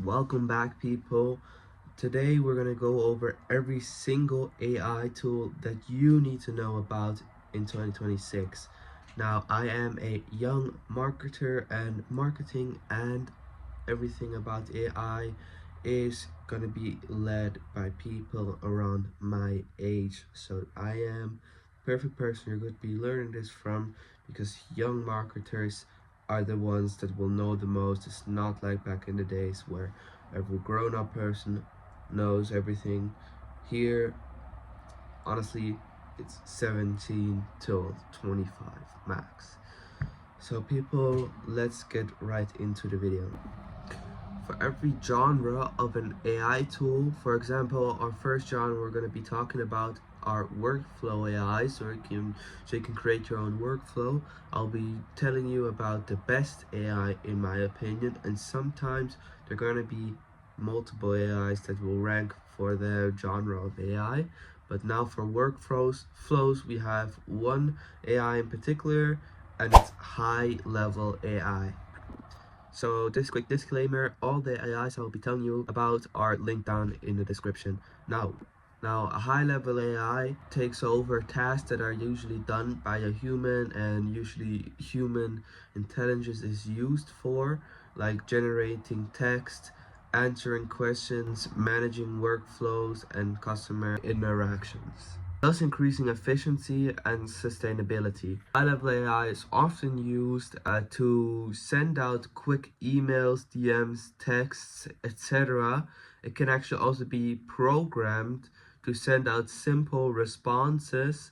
Welcome back, people. Today we're going to go over every single AI tool that you need to know about in 2026. Now, I am a young marketer, and marketing and everything about AI is going to be led by people around my age. So I am the perfect person you're going to be learning this from, because young marketers are the ones that will know the most. It's not like back in the days where every grown-up person knows everything. Here, honestly, it's 17 till 25 max. So people, let's get right into the video. For every genre of an AI tool, for example, our first genre we're going to be talking about are workflow AI, so you can create your own workflow. I'll be telling you about the best AI in my opinion, and sometimes there are going to be multiple AIs that will rank for the genre of AI. But now for flows, we have one AI in particular, and it's high level AI. So this quick disclaimer, all the AIs I will be telling you about are linked down in the description. Now a high level AI takes over tasks that are usually done by a human, and usually human intelligence is used for, like generating text, answering questions, managing workflows, and customer interactions, thus increasing efficiency and sustainability. High-level AI is often used to send out quick emails, DMs, texts, etc. It can actually also be programmed to send out simple responses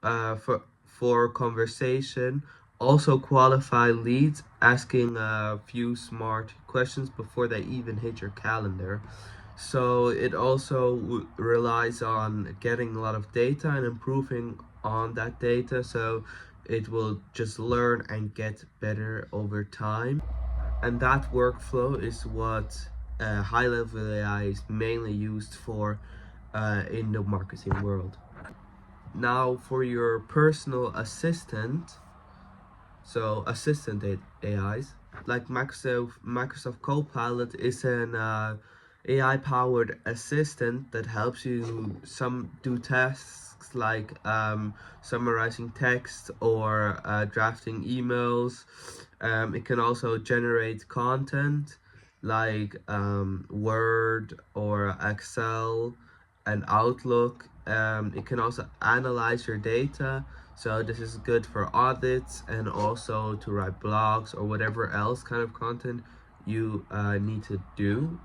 for conversation, also qualify leads, asking a few smart questions before they even hit your calendar. So it also relies on getting a lot of data and improving on that data, so it will just learn and get better over time. And that workflow is what high level AI is mainly used for in the marketing world. Now, for your personal assistant, so assistant AIs, like Microsoft Copilot is an AI powered assistant that helps you do tasks like summarizing text or drafting emails. It can also generate content like Word or Excel and Outlook. It can also analyze your data, so this is good for audits and also to write blogs or whatever else kind of content you need to do.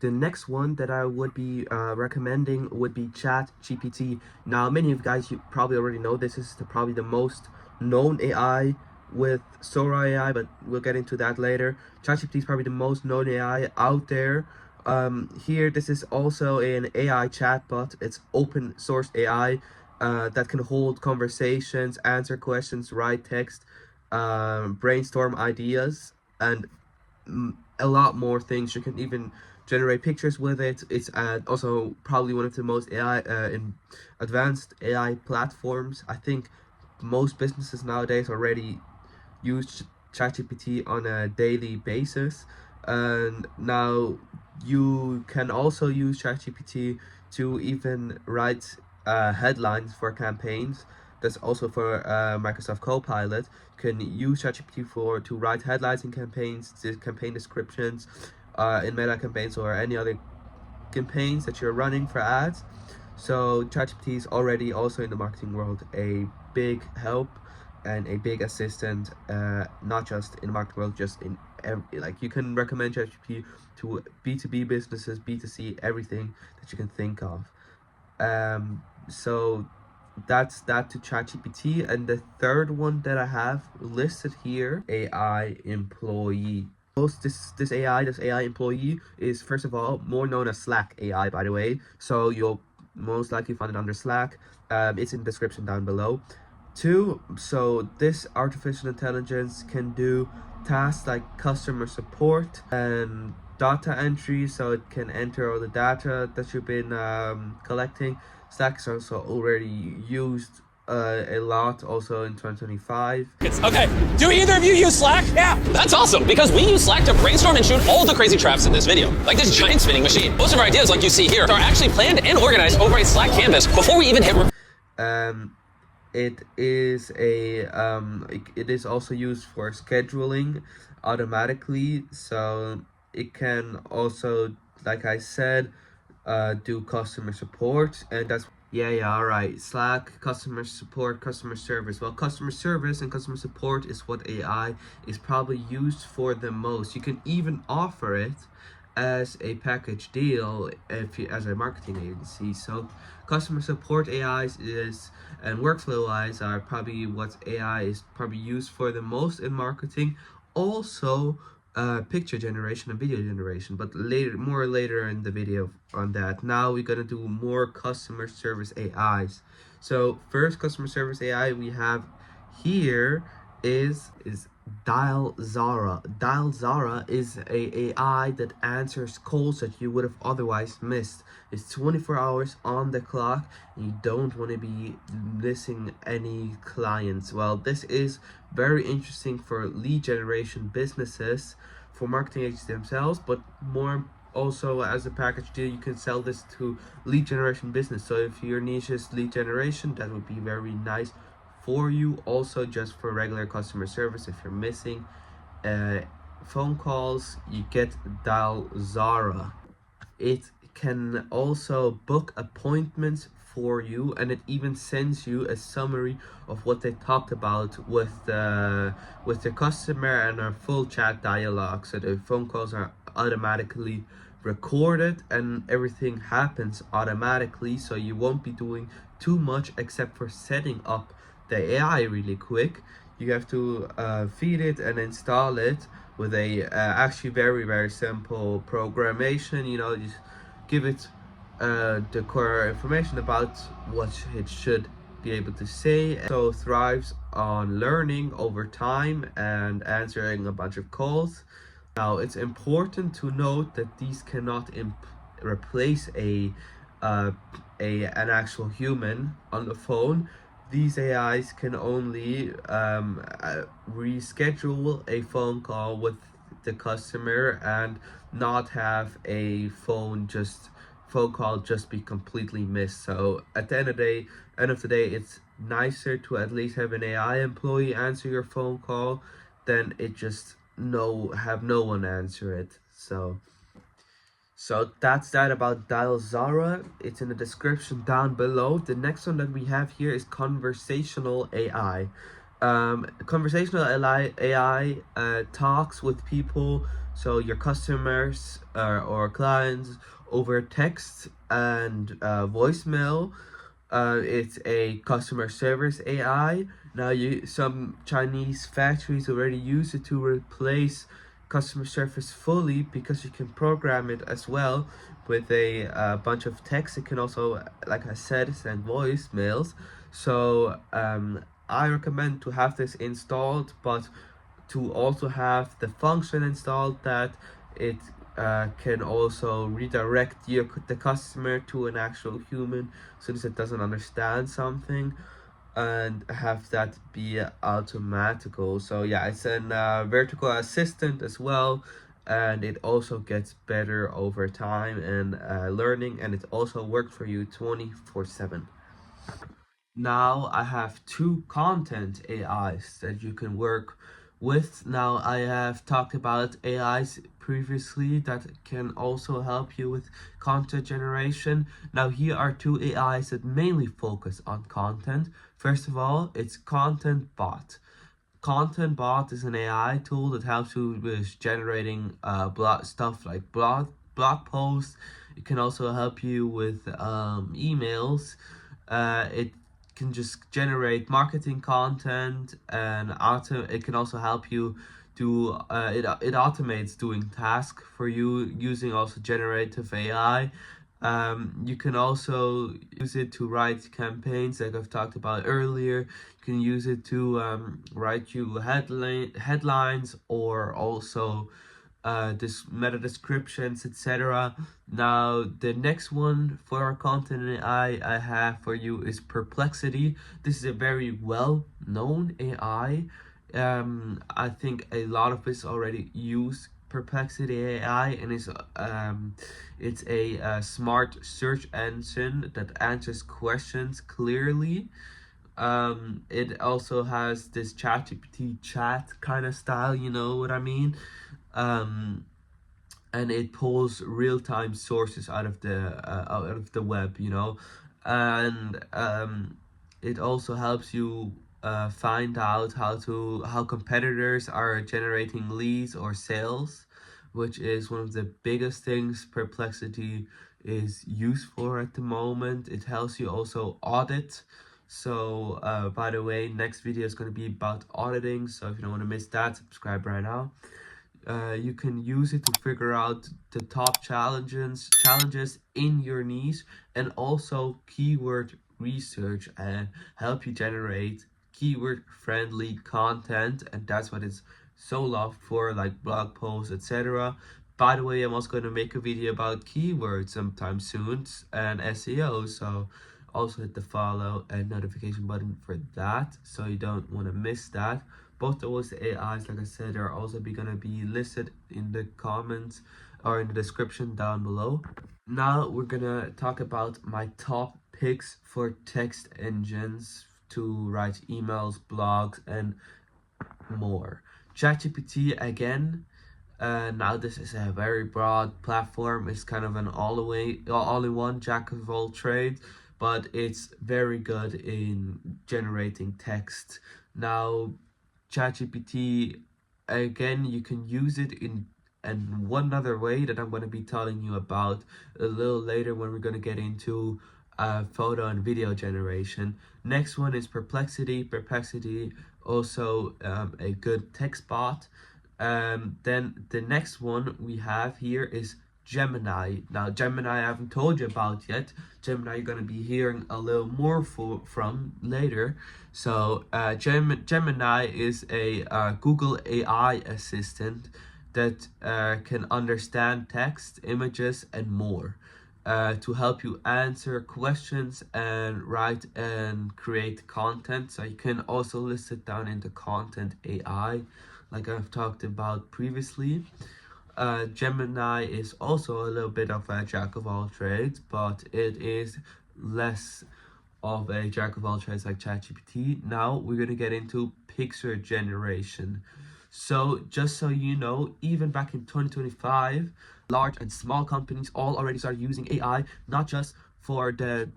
The next one that I would be recommending would be ChatGPT. Now, many of you guys, you probably already know this is probably the most known AI with Sora AI, but we'll get into that later. ChatGPT is probably the most known AI out there. Here, this is also an AI chatbot. It's open source AI that can hold conversations, answer questions, write text, brainstorm ideas, and a lot more things. You can even generate pictures with it. It's also probably one of the most advanced AI platforms. I think most businesses nowadays already use ChatGPT on a daily basis, and now you can also use ChatGPT to even write headlines for campaigns. That's also for Microsoft Copilot. You can use ChatGPT to write headlines in campaigns, campaign descriptions, in meta campaigns or any other campaigns that you're running for ads. So ChatGPT is already also in the marketing world a big help and a big assistant, not just in the marketing world, just in like you can recommend ChatGPT to B2B businesses, B2C, everything that you can think of. So that's that to ChatGPT. And the third one that I have listed here, AI employee. This AI employee is, first of all, more known as Slack AI, by the way. So you'll most likely find it under Slack. It's in the description down below. Two, so this artificial intelligence can do tasks like customer support and data entry, so it can enter all the data that you've been collecting. Slack is also already used a lot also in 2025. Okay, do either of you use Slack? Yeah. That's awesome, because we use Slack to brainstorm and shoot all the crazy traps in this video. Like this giant spinning machine. Most of our ideas, like you see here, are actually planned and organized over a Slack canvas before we even hit it is it is also used for scheduling automatically, so it can also, like I said, do customer support, and that's all right. Slack, customer support, customer service. Well, customer service and customer support is what AI is probably used for the most. You can even offer it as a package deal if you, as a marketing agency. So customer support AIs is and workflow AIs are probably what AI is probably used for the most in marketing. Also picture generation and video generation, but more later in the video on that. Now we're gonna do more customer service AIs. So first customer service AI we have here is Dial Zara. Dial Zara is a AI that answers calls that you would have otherwise missed. It's 24 hours on the clock, and you don't want to be missing any clients. Well, this is very interesting for lead generation businesses, for marketing agencies themselves, but more also as a package deal, you can sell this to lead generation business. So if your niche is lead generation, that would be very nice for you. Also just for regular customer service, if you're missing phone calls, you get Dial Zara. It can also book appointments for you, and it even sends you a summary of what they talked about with the customer and a full chat dialogue. So the phone calls are automatically recorded and everything happens automatically, so you won't be doing too much except for setting up the AI really quick. You have to feed it and install it with a actually very simple programmation. You know, just give it the core information about what it should be able to say. So thrives on learning over time and answering a bunch of calls. Now it's important to note that these cannot replace an actual human on the phone. These AIs can only reschedule a phone call with the customer and not have a phone call just be completely missed. So at the end of the day, it's nicer to at least have an AI employee answer your phone call than it just have no one answer it. So that's that about Dial Zara. It's in the description down below. The next one that we have here is conversational AI. Conversational AI talks with people, so your customers or clients, over text and voicemail. It's a customer service AI. Now, some Chinese factories already use it to replace customer service fully, because you can program it as well with a bunch of text. It can also, like I said, send voicemails. So I recommend to have this installed, but to also have the function installed that it can also redirect the customer to an actual human, since it doesn't understand something, and have that be automatical. So yeah, it's an vertical assistant as well, and it also gets better over time and learning, and it also works for you 24/7. Now I have two content AIs that you can work with. Now I have talked about AIs previously that can also help you with content generation. Now here are two AIs that mainly focus on content. First of all, it's Content Bot. Content Bot is an AI tool that helps you with generating stuff like blog posts. It can also help you with emails. It can just generate marketing content, and it can also help you do it automates doing tasks for you using also generative AI. You can also use it to write campaigns, like I've talked about earlier. You can use it to write you headlines, or also this meta descriptions, etc. Now the next one for our content I have for you is Perplexity. This is a very well known AI. I think a lot of us already use Perplexity AI, and it's a smart search engine that answers questions clearly. It also has this ChatGPT chat kind of style, you know what I mean? Um, and it pulls real-time sources out of the web, you know, and it also helps you find out how competitors are generating leads or sales, which is one of the biggest things Perplexity is used for at the moment. It helps you also audit. So by the way, next video is going to be about auditing, so if you don't want to miss that, subscribe right now. You can use it to figure out the top challenges in your niche, and also keyword research and help you generate keyword friendly content, and that's what it's so loved for, like blog posts, etc. By the way, I'm also going to make a video about keywords sometime soon and SEO, so also hit the follow and notification button for that so you don't want to miss that. Both those AIs, like I said, are also gonna be listed in the comments or in the description down below. Now we're gonna talk about my top picks for text engines to write emails, blogs, and more. ChatGPT again. Now this is a very broad platform. It's kind of an all-in-one jack of all trades, but it's very good in generating text. Now ChatGPT, again, you can use it in and one other way that I'm going to be telling you about a little later when we're going to get into photo and video generation. Next one is Perplexity. Perplexity also a good text bot. Then the next one we have here is Gemini. Now Gemini I haven't told you about yet. Gemini you're going to be hearing a little more from later. So Gemini is a Google AI assistant that can understand text, images, and more to help you answer questions and write and create content. So you can also list it down into Contant AI, like I've talked about previously. Gemini is also a little bit of a jack of all trades, but it is less of a jack of all trades like ChatGPT. Now we're going to get into picture generation. So just so you know, even back in 2025, large and small companies all already started using AI, not just for the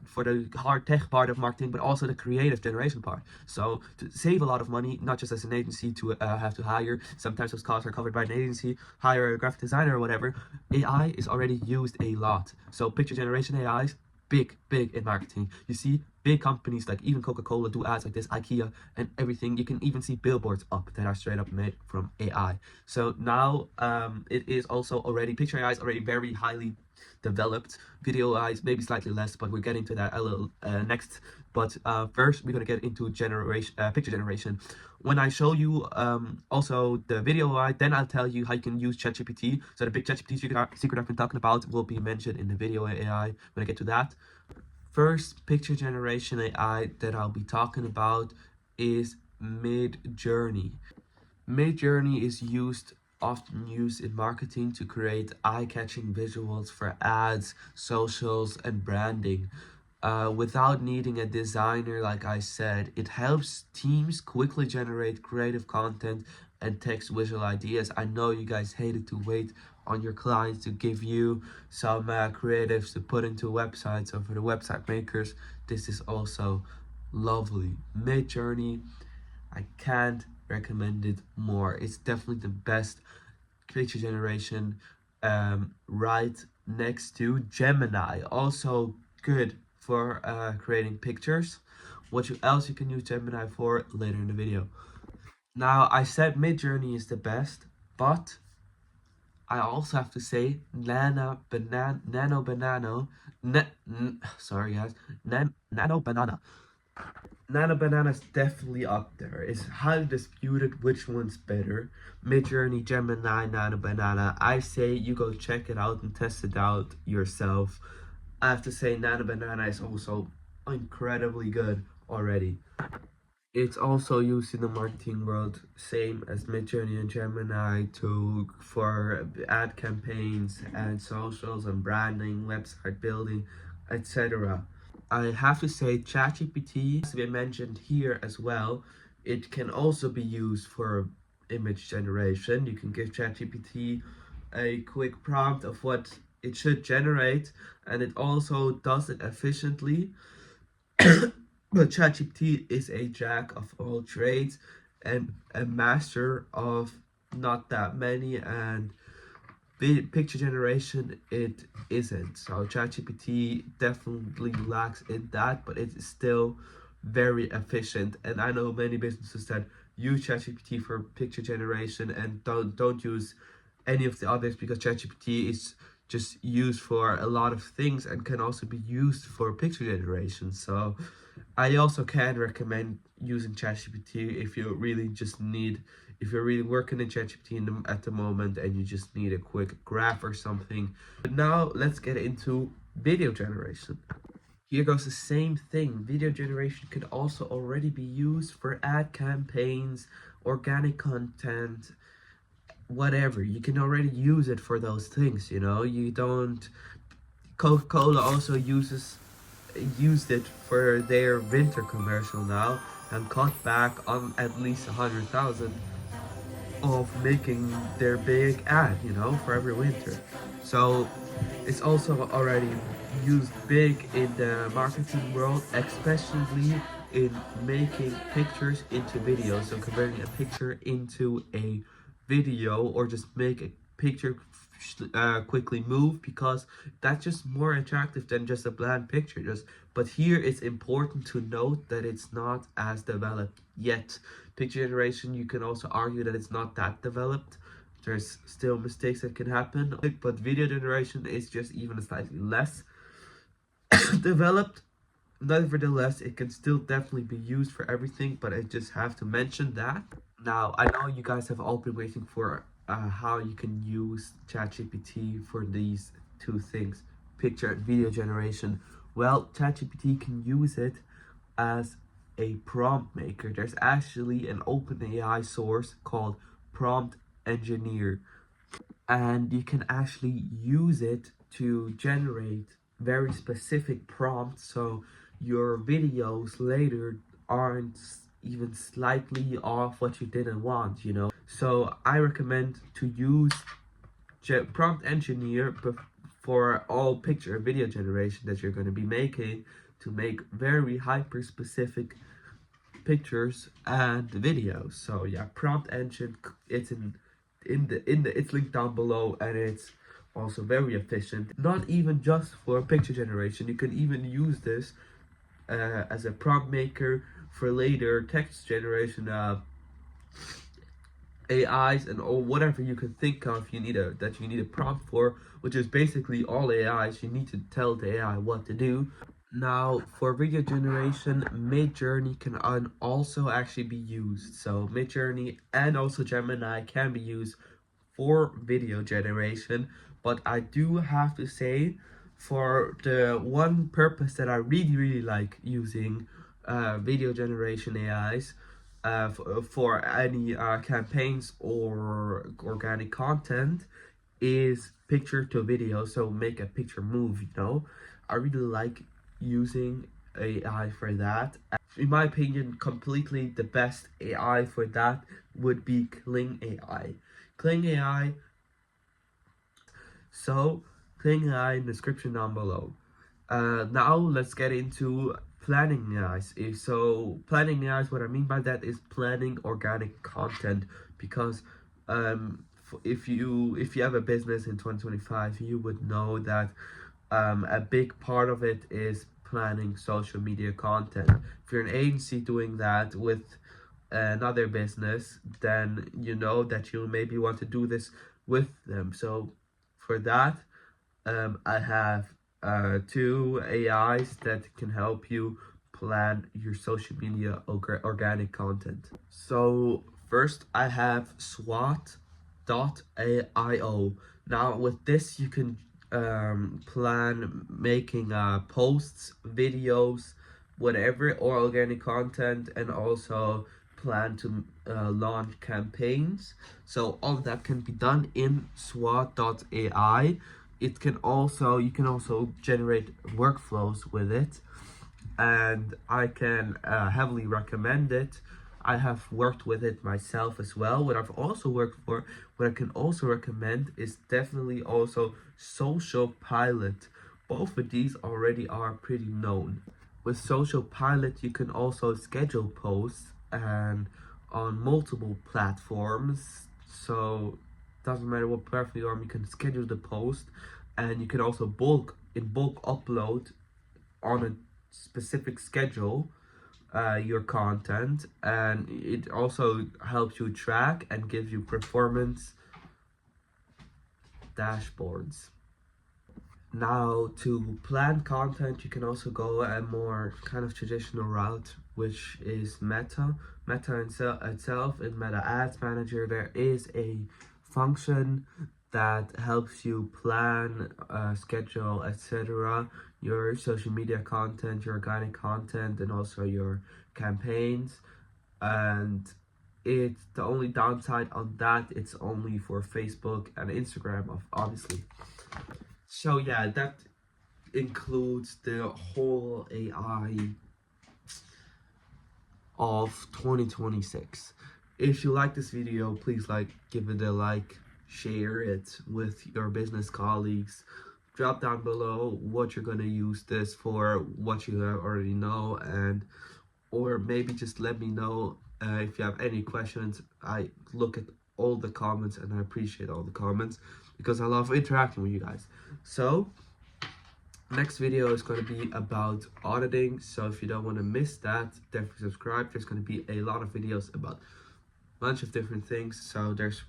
hard tech part of marketing, but also the creative generation part. So to save a lot of money, not just as an agency to have to hire, sometimes those costs are covered by an agency, hire a graphic designer or whatever, AI is already used a lot. So picture generation AIs, big in marketing. You see big companies like even Coca-Cola do ads like this, IKEA and everything. You can even see billboards up that are straight up made from AI. So now it is also already, picture AI is already very highly developed. Video eyes maybe slightly less, but we're getting to that a little next. But first we're gonna get into picture generation. When I show you also the video eye, then I'll tell you how you can use ChatGPT. So the big ChatGPT secret I've been talking about will be mentioned in the video AI when I get to that. First picture generation AI that I'll be talking about is midjourny. Midjourny is often used in marketing to create eye-catching visuals for ads, socials, and branding. Without needing a designer, like I said, it helps teams quickly generate creative content and text visual ideas. I know you guys hated to wait on your clients to give you some creatives to put into websites, or for the website makers, this is also lovely. Midjourney, I can't recommend it more. It's definitely the best picture generation, right next to Gemini. Also good for creating pictures. What else you can use Gemini for later in the video. Now I said Midjourney is the best, but I also have to say Nano Banana. Sorry guys, Nano Banana Nano Banana's definitely up there. It's highly disputed which one's better. Midjourney, Gemini, Nano Banana. I say you go check it out and test it out yourself. I have to say Nano Banana is also incredibly good already. It's also used in the marketing world, same as Midjourney and Gemini, to for ad campaigns and socials and branding, website building, etc. I have to say ChatGPT has been mentioned here as well. It can also be used for image generation. You can give ChatGPT a quick prompt of what it should generate, and it also does it efficiently. But ChatGPT is a jack of all trades and a master of not that many, and picture generation it isn't. So ChatGPT definitely lacks in that, but it's still very efficient. And I know many businesses that use ChatGPT for picture generation and don't use any of the others, because ChatGPT is just used for a lot of things and can also be used for picture generation. So I also can recommend using ChatGPT if you really just need, if you're really working in ChatGPT at the moment and you just need a quick graph or something. But now let's get into video generation. Here goes the same thing. Video generation can also already be used for ad campaigns, organic content, whatever. You can already use it for those things, you know. You don't Coca-Cola also used it for their winter commercial now and cut back on at least 100,000 of making their big ad, you know, for every winter. So it's also already used big in the marketing world, especially in making pictures into videos. So converting a picture into a video, or just make a picture quickly move, because that's just more attractive than just a bland picture. Just but here it's important to note that it's not as developed yet. Picture generation, you can also argue that it's not that developed. There's still mistakes that can happen, but video generation is just even slightly less developed. Nevertheless, it can still definitely be used for everything, but I just have to mention that. Now, I know you guys have all been waiting for how you can use ChatGPT for these two things, picture and video generation. Well, ChatGPT can use it as a prompt maker. There's actually an open AI source called Prompt Engineer, and you can actually use it to generate very specific prompts, so your videos later aren't even slightly off what you didn't want, you know. So I recommend to use Prompt Engineer for all picture and video generation that you're going to be making, to make very hyper specific pictures and videos. So yeah, Prompt Engine, it's it's linked down below, and it's also very efficient. Not even just for picture generation, you can even use this as a prompt maker for later text generation, AIs and or whatever you can think of. You need a prompt for, which is basically all AIs. You need to tell the AI what to do. Now, for video generation, Midjourney can also actually be used. So Midjourney and also Gemini can be used for video generation, but I do have to say, for the one purpose that I really like using video generation AIs, for any campaigns or organic content, is picture to video. So make a picture move, you know. I really like using AI for that. In my opinion, completely the best AI for that would be Kling AI. Kling AI. So Kling AI in the description down below. Now let's get into planning AIs. So planning AIs, what I mean by that is planning organic content, because if you have a business in 2025, you would know that a big part of it is planning social media content. If you're an agency doing that with another business, then you know that you maybe want to do this with them. So for that, I have two AIs that can help you plan your social media organic content. So first I have swat.aio. Now with this you can plan making posts, videos, whatever, or organic content, and also plan to launch campaigns. So all that can be done in swat.ai. It can also, you can also generate workflows with it, and I can heavily recommend it. I have worked with it myself as well. What I've also worked for, what I can also recommend is definitely also Social Pilot. Both of these already are pretty known. With Social Pilot, you can also schedule posts and on multiple platforms. So doesn't matter what platform you're on, you can schedule the post, and you can also bulk upload on a specific schedule your content, and it also helps you track and gives you performance dashboards. Now, to plan content, you can also go a more kind of traditional route, which is Meta. Meta itself, in Meta Ads Manager, there is a function that helps you plan, schedule, etc. your social media content, your organic content, and also your campaigns. And it's the only downside on that, it's only for Facebook and Instagram, obviously. So yeah, that includes the whole AI of 2026. If you like this video, please give it a like, share it with your business colleagues. Drop down below what you're gonna use this for, what you already know, and or maybe just let me know if you have any questions. I look at all the comments and I appreciate all the comments because I love interacting with you guys. So next video is going to be about auditing, so if you don't want to miss that, definitely subscribe. There's going to be a lot of videos about a bunch of different things, so there's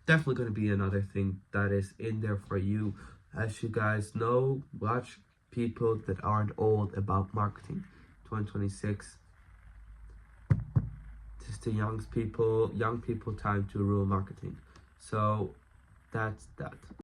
definitely going to be another thing that is in there for you. As you guys know, watch people that aren't old about marketing. 2026, this is the young people time to rule marketing. So that's that.